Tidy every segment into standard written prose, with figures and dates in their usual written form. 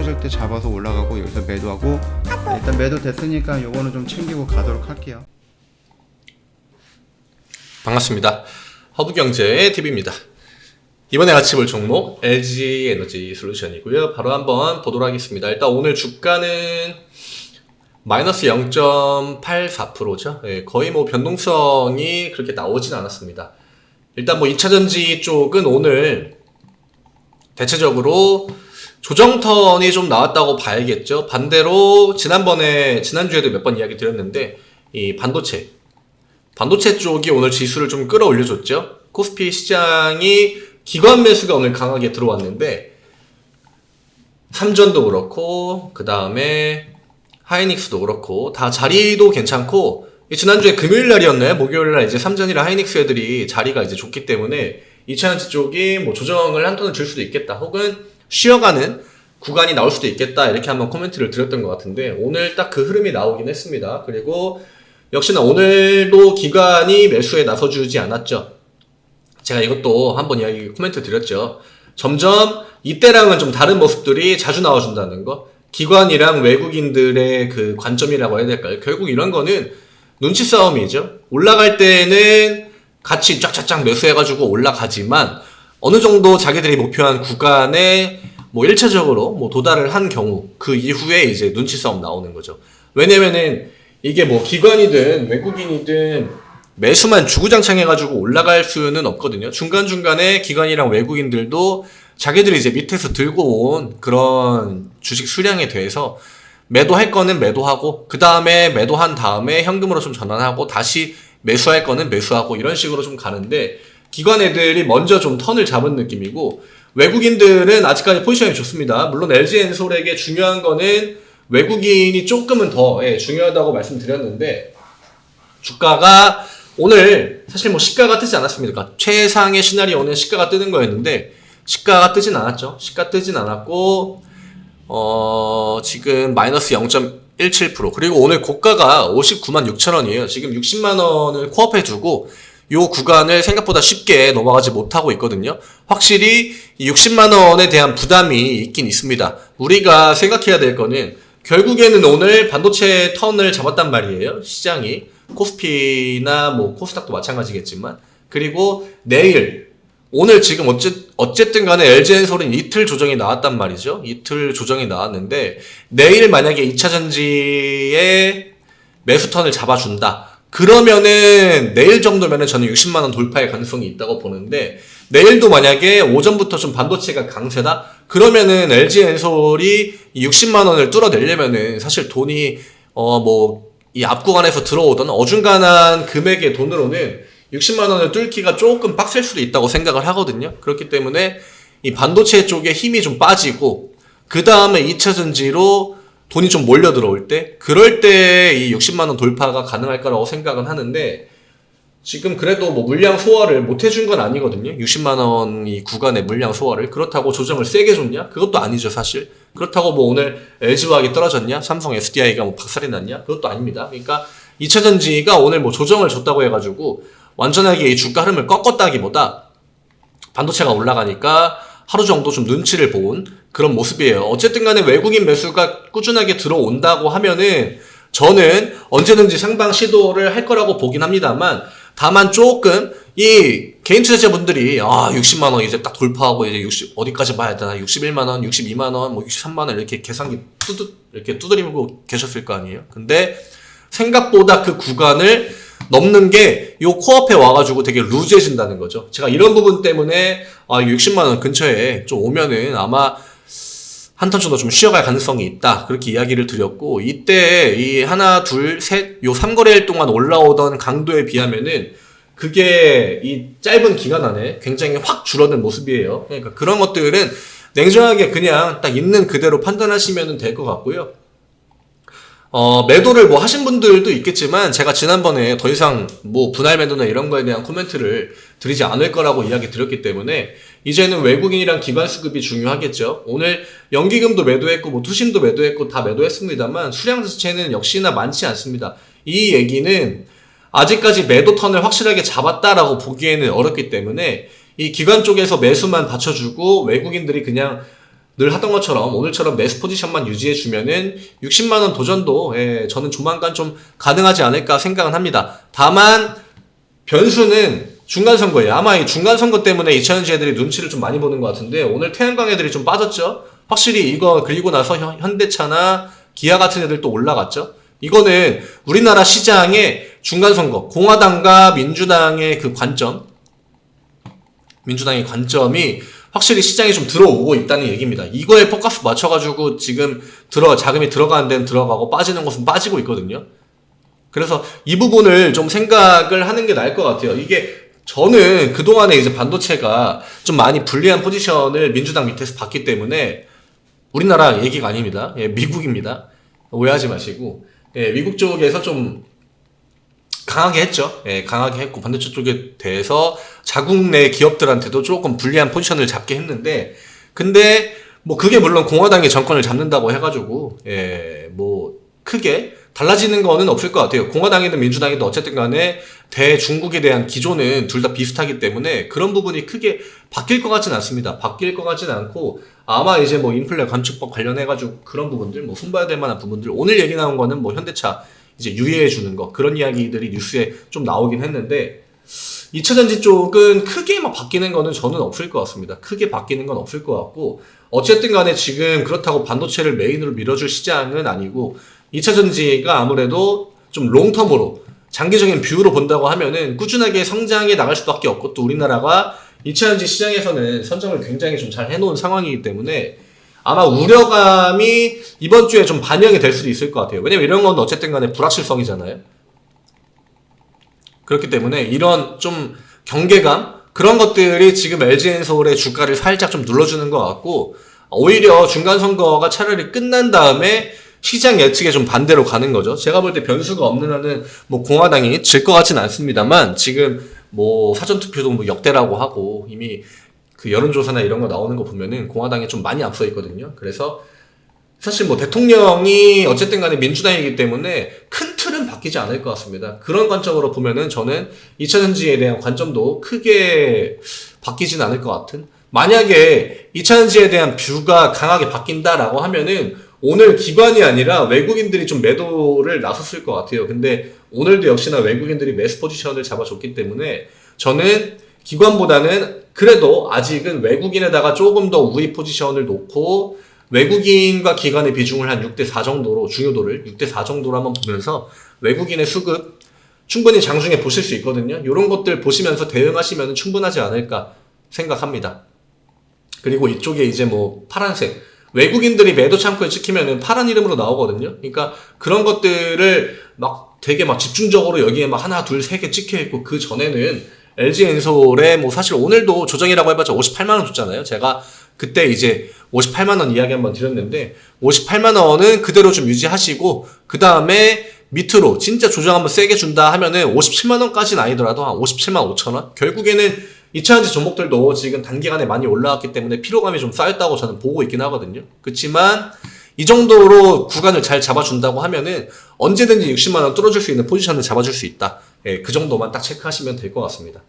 떨어질 때 잡아서 올라가고 여기서 매도하고, 일단 매도 됐으니까 요거는 좀 챙기고 가도록 할게요. 반갑습니다. 허브경제 TV입니다. 이번에 같이 볼 종목 LG에너지솔루션이고요. 바로 한번 보도록 하겠습니다. 일단 오늘 주가는 마이너스 0.84%죠. 거의 뭐 변동성이 그렇게 나오진 않았습니다. 일단 뭐 2차전지 쪽은 오늘 대체적으로 조정턴이 좀 나왔다고 봐야겠죠. 반대로 지난주에도 몇 번 이야기 드렸는데 이 반도체 쪽이 오늘 지수를 좀 끌어올려줬죠. 코스피 시장이 기관 매수가 오늘 강하게 들어왔는데 삼전도 그렇고 그 다음에 하이닉스도 그렇고 다 자리도 괜찮고, 지난주에 금요일날이었나요? 목요일날 이제 삼전이랑 하이닉스 애들이 자리가 이제 좋기 때문에 2차전지 쪽이 뭐 조정을 한 톤을 줄 수도 있겠다, 혹은 쉬어가는 구간이 나올 수도 있겠다, 이렇게 한번 코멘트를 드렸던 것 같은데 오늘 딱 그 흐름이 나오긴 했습니다. 그리고 역시나 오늘도 기관이 매수에 나서주지 않았죠. 제가 이것도 한번 이야기 코멘트 드렸죠. 점점 이때랑은 좀 다른 모습들이 자주 나와준다는 거. 기관이랑 외국인들의 그 관점이라고 해야 될까요? 결국 이런 거는 눈치 싸움이죠. 올라갈 때는 같이 쫙쫙쫙 매수해가지고 올라가지만 어느 정도 자기들이 목표한 구간에 뭐 1차적으로 뭐 도달을 한 경우 그 이후에 이제 눈치 싸움 나오는 거죠. 왜냐면은 이게 뭐 기관이든 외국인이든 매수만 주구장창 해가지고 올라갈 수는 없거든요. 중간중간에 기관이랑 외국인들도 자기들이 이제 밑에서 들고 온 그런 주식 수량에 대해서 매도할 거는 매도하고, 그 다음에 매도한 다음에 현금으로 좀 전환하고, 다시 매수할 거는 매수하고, 이런 식으로 좀 가는데, 기관 애들이 먼저 좀 턴을 잡은 느낌이고, 외국인들은 아직까지 포지션이 좋습니다. 물론 LG엔솔에게 중요한 거는 외국인이 조금은 더 중요하다고 말씀드렸는데, 주가가 오늘 사실 뭐 시가가 뜨지 않았습니다. 그러니까 최상의 시나리오는 시가가 뜨는 거였는데 시가가 뜨진 않았죠. 시가 뜨진 않았고 지금 마이너스 0.17%, 그리고 오늘 고가가 59만 6천 원이에요. 지금 60만 원을 코앞에 두고 요 구간을 생각보다 쉽게 넘어가지 못하고 있거든요. 확실히 60만 원에 대한 부담이 있긴 있습니다. 우리가 생각해야 될 거는 결국에는 오늘 반도체 턴을 잡았단 말이에요. 시장이 코스피나 뭐 코스닥도 마찬가지겠지만, 그리고 내일 오늘 지금 어쨌든 간에 LG엔솔은 이틀 조정이 나왔단 말이죠. 이틀 조정이 나왔는데 내일 만약에 2차전지에 매수 턴을 잡아준다, 그러면은 내일 정도면은 저는 60만원 돌파의 가능성이 있다고 보는데, 내일도 만약에 오전부터 좀 반도체가 강세다, 그러면은 LG엔솔이 60만원을 뚫어내려면은 사실 돈이 이 앞구간에서 들어오던 어중간한 금액의 돈으로는 60만원을 뚫기가 조금 빡셀 수도 있다고 생각을 하거든요. 그렇기 때문에 이 반도체 쪽에 힘이 좀 빠지고, 그 다음에 2차전지로 돈이 좀 몰려 들어올 때, 그럴 때 이 60만원 돌파가 가능할 거라고 생각은 하는데, 지금 그래도 뭐 물량 소화를 못 해준 건 아니거든요. 60만원 이 구간의 물량 소화를. 그렇다고 조정을 세게 줬냐? 그것도 아니죠, 사실. 그렇다고 뭐 오늘 LG화학이 떨어졌냐? 삼성 SDI가 뭐 박살이 났냐? 그것도 아닙니다. 그러니까 2차전지가 오늘 뭐 조정을 줬다고 해가지고 완전하게 이 주가 흐름을 꺾었다기보다 반도체가 올라가니까 하루 정도 좀 눈치를 본 그런 모습이에요. 어쨌든 간에 외국인 매수가 꾸준하게 들어온다고 하면은 저는 언제든지 상방 시도를 할 거라고 보긴 합니다만, 다만 조금 이 개인 투자자분들이 60만원 이제 딱 돌파하고 이제 어디까지 봐야 되나, 61만원, 62만원, 뭐 63만원 이렇게 계산기 이렇게 두드리고 계셨을 거 아니에요. 근데 생각보다 그 구간을 넘는 게 요 코앞에 와가지고 되게 루즈해진다는 거죠. 제가 이런 부분 때문에 60만원 근처에 좀 오면은 아마 한 턴 정도 좀 쉬어갈 가능성이 있다, 그렇게 이야기를 드렸고, 이때 이 하나, 둘, 셋, 요 3거래일 동안 올라오던 강도에 비하면은 그게 이 짧은 기간 안에 굉장히 확 줄어든 모습이에요. 그러니까 그런 것들은 냉정하게 그냥 딱 있는 그대로 판단하시면 될 것 같고요. 매도를 뭐 하신 분들도 있겠지만, 제가 지난번에 더 이상 뭐 분할 매도나 이런 거에 대한 코멘트를 드리지 않을 거라고 이야기 드렸기 때문에 이제는 외국인이랑 기관 수급이 중요하겠죠. 오늘 연기금도 매도했고 뭐 투신도 매도했고 다 매도했습니다만 수량 자체는 역시나 많지 않습니다. 이 얘기는 아직까지 매도 턴을 확실하게 잡았다라고 보기에는 어렵기 때문에 이 기관 쪽에서 매수만 받쳐주고 외국인들이 그냥 늘 하던 것처럼 오늘처럼 매수 포지션만 유지해주면은 60만원 도전도 저는 조만간 좀 가능하지 않을까 생각은 합니다. 다만 변수는 중간선거예요. 아마 이 중간선거 때문에 2차전지 애들이 눈치를 좀 많이 보는 것 같은데 오늘 태양광 애들이 좀 빠졌죠. 확실히 이거 그리고 나서 현대차나 기아 같은 애들 또 올라갔죠. 이거는 우리나라 시장의 중간선거, 공화당과 민주당의 그 관점, 민주당의 관점이 확실히 시장에 좀 들어오고 있다는 얘기입니다. 이거에 포커스 맞춰가지고 지금 자금이 들어가는 데는 들어가고 빠지는 곳은 빠지고 있거든요. 그래서 이 부분을 좀 생각을 하는 게 나을 것 같아요. 이게 저는 그동안에 이제 반도체가 좀 많이 불리한 포지션을 민주당 밑에서 봤기 때문에 우리나라 얘기가 아닙니다. 미국입니다. 오해하지 마시고. 미국 쪽에서 좀 강하게 했죠. 강하게 했고 반도체 쪽에 대해서 자국 내 기업들한테도 조금 불리한 포지션을 잡게 했는데 근데 뭐 그게 물론 공화당이 정권을 잡는다고 해가지고 뭐 크게 달라지는 거는 없을 것 같아요. 공화당이든 민주당이든 어쨌든 간에 대중국에 대한 기조는 둘 다 비슷하기 때문에 그런 부분이 크게 바뀔 것 같진 않습니다. 바뀔 것 같진 않고 아마 이제 뭐 인플레 감축법 관련해가지고 그런 부분들 뭐 손봐야 될 만한 부분들 오늘 얘기 나온 거는 뭐 현대차 이제 유예해 주는 거 그런 이야기들이 뉴스에 좀 나오긴 했는데 2차전지 쪽은 크게 막 바뀌는 거는 저는 없을 것 같습니다. 크게 바뀌는 건 없을 것 같고 어쨌든 간에 지금 그렇다고 반도체를 메인으로 밀어줄 시장은 아니고 2차전지가 아무래도 좀 롱텀으로 장기적인 뷰로 본다고 하면은 꾸준하게 성장해 나갈 수밖에 없고 또 우리나라가 2차전지 시장에서는 선점을 굉장히 좀 잘 해놓은 상황이기 때문에 아마 우려감이 이번 주에 좀 반영이 될 수도 있을 것 같아요. 왜냐면 이런 건 어쨌든 간에 불확실성이잖아요. 그렇기 때문에 이런 좀 경계감 그런 것들이 지금 LG엔솔의 주가를 살짝 좀 눌러주는 것 같고 오히려 중간선거가 차라리 끝난 다음에 시장 예측에 좀 반대로 가는 거죠. 제가 볼 때 변수가 없는 한은 뭐 공화당이 질 것 같진 않습니다만 지금 뭐 사전투표도 뭐 역대라고 하고 이미 그 여론조사나 이런 거 나오는 거 보면은 공화당이 좀 많이 앞서 있거든요. 그래서 사실 뭐 대통령이 어쨌든 간에 민주당이기 때문에 큰 틀은 바뀌지 않을 것 같습니다. 그런 관점으로 보면은 저는 2차전지에 대한 관점도 크게 바뀌진 않을 것 같은 만약에 2차전지에 대한 뷰가 강하게 바뀐다라고 하면은 오늘 기관이 아니라 외국인들이 좀 매도를 나섰을 것 같아요. 근데 오늘도 역시나 외국인들이 매수 포지션을 잡아줬기 때문에 저는 기관보다는 그래도 아직은 외국인에다가 조금 더 우위 포지션을 놓고 외국인과 기관의 비중을 한 6대4 정도로 중요도를 6대4 정도로 한번 보면서 외국인의 수급 충분히 장중에 보실 수 있거든요. 이런 것들 보시면서 대응하시면 충분하지 않을까 생각합니다. 그리고 이쪽에 이제 뭐 파란색 외국인들이 매도 창구에 찍히면은 파란 이름으로 나오거든요. 그러니까 그런 것들을 막 되게 막 집중적으로 여기에 막 하나, 둘, 세 개 찍혀 있고 그 전에는 LG엔솔에 뭐 사실 오늘도 조정이라고 해봤자 58만원 줬잖아요. 제가 그때 이제 58만원 이야기 한번 드렸는데 58만원은 그대로 좀 유지하시고 그 다음에 밑으로 진짜 조정 한번 세게 준다 하면은 57만원까지는 아니더라도 한 57만 5천원? 결국에는 2차전지 종목들도 지금 단기간에 많이 올라왔기 때문에 피로감이 좀 쌓였다고 저는 보고 있긴 하거든요. 그렇지만 이 정도로 구간을 잘 잡아준다고 하면은 언제든지 60만원 뚫어줄 수 있는 포지션을 잡아줄 수 있다. 그 정도만 딱 체크하시면 될 것 같습니다.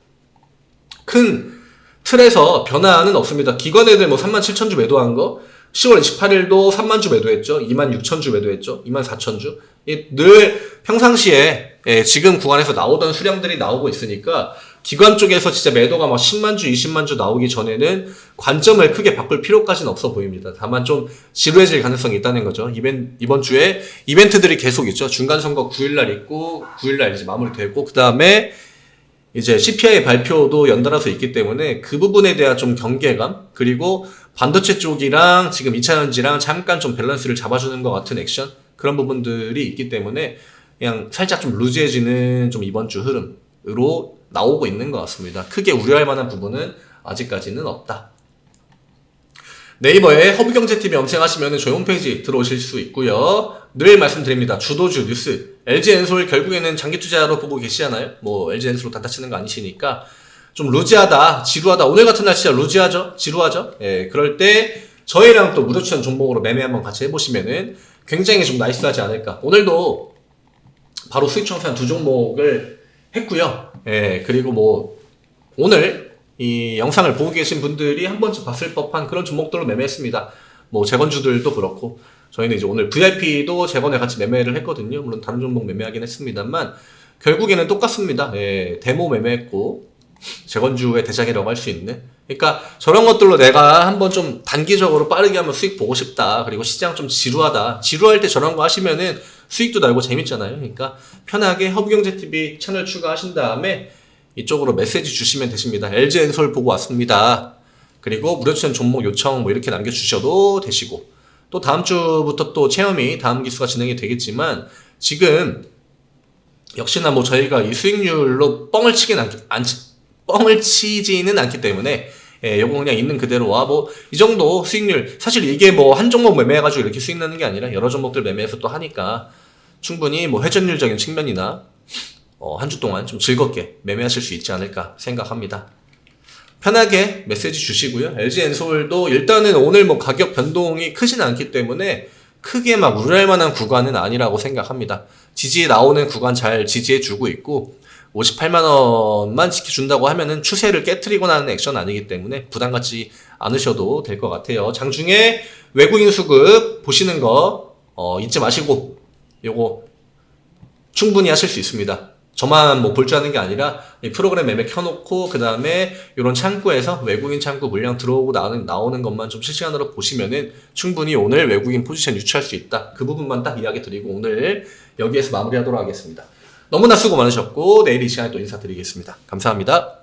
큰 틀에서 변화는 없습니다. 기관 애들 뭐 37,000주 매도한 거 10월 28일도 3만주 매도했죠. 26,000주 매도했죠. 24,000주. 늘 평상시에 지금 구간에서 나오던 수량들이 나오고 있으니까 기관 쪽에서 진짜 매도가 막 10만주, 20만주 나오기 전에는 관점을 크게 바꿀 필요까지는 없어 보입니다. 다만 좀 지루해질 가능성이 있다는 거죠. 이번 주에 이벤트들이 계속 있죠. 중간선거 9일날 있고 9일날 이제 마무리되고 그 다음에 이제 CPI 발표도 연달아서 있기 때문에 그 부분에 대한 좀 경계감 그리고 반도체 쪽이랑 지금 2차전지랑 잠깐 좀 밸런스를 잡아주는 것 같은 액션 그런 부분들이 있기 때문에 그냥 살짝 좀 루즈해지는 좀 이번 주 흐름으로 나오고 있는 것 같습니다. 크게 우려할 만한 부분은 아직까지는 없다. 네이버에 허브경제TV 검색하시면 저희 홈페이지 들어오실 수 있고요. 늘 말씀드립니다. 주도주 뉴스 LG엔솔 결국에는 장기 투자로 보고 계시잖아요. 뭐 LG엔솔로 단타치는 거 아니시니까 좀 루즈하다, 지루하다. 오늘 같은 날 진짜 루즈하죠, 지루하죠. 그럴 때 저희랑 또 무료 추천 종목으로 매매 한번 같이 해보시면은 굉장히 좀 나이스하지 않을까. 오늘도 바로 수익 청산 두 종목을 했고요. 그리고 뭐 오늘 이 영상을 보고 계신 분들이 한 번쯤 봤을 법한 그런 종목들로 매매했습니다. 뭐 재건주들도 그렇고 저희는 이제 오늘 VIP도 재건에 같이 매매를 했거든요. 물론 다른 종목 매매하긴 했습니다만 결국에는 똑같습니다. 예, 데모 매매했고 재건주의 대장이라고 할 수 있는. 그러니까 저런 것들로 내가 한번 좀 단기적으로 빠르게 한번 수익 보고 싶다. 그리고 시장 좀 지루하다. 지루할 때 저런 거 하시면은 수익도 날고 재밌잖아요. 그러니까 편하게 허브경제TV 채널 추가하신 다음에 이쪽으로 메시지 주시면 되십니다. LG엔솔 보고 왔습니다. 그리고 무료 추천 종목 요청 뭐 이렇게 남겨주셔도 되시고 또 다음 주부터 또 체험이 다음 기수가 진행이 되겠지만 지금 역시나 뭐 저희가 이 수익률로 뻥을 치지는 않기 때문에 예, 요거 그냥 있는 그대로와 뭐 이 정도 수익률 사실 이게 뭐 한 종목 매매해가지고 이렇게 수익 나는 게 아니라 여러 종목들 매매해서 또 하니까 충분히 뭐 회전율적인 측면이나 한 주 동안 좀 즐겁게 매매하실 수 있지 않을까 생각합니다. 편하게 메시지 주시고요. LG엔솔도 일단은 오늘 뭐 가격 변동이 크진 않기 때문에 크게 막 우려할 만한 구간은 아니라고 생각합니다. 지지에 나오는 구간 잘 지지해 주고 있고 58만 원만 지켜준다고 하면은 추세를 깨트리고 나는 액션 아니기 때문에 부담 갖지 않으셔도 될 것 같아요. 장중에 외국인 수급 보시는 거 잊지 마시고 요거 충분히 하실 수 있습니다. 저만 뭐 볼 줄 아는 게 아니라 이 프로그램 매매 켜놓고 그 다음에 이런 창구에서 외국인 창구 물량 들어오고 나오는 것만 좀 실시간으로 보시면은 충분히 오늘 외국인 포지션 유추할 수 있다. 그 부분만 딱 이야기 드리고 오늘 여기에서 마무리하도록 하겠습니다. 너무나 수고 많으셨고 내일 이 시간에 또 인사드리겠습니다. 감사합니다.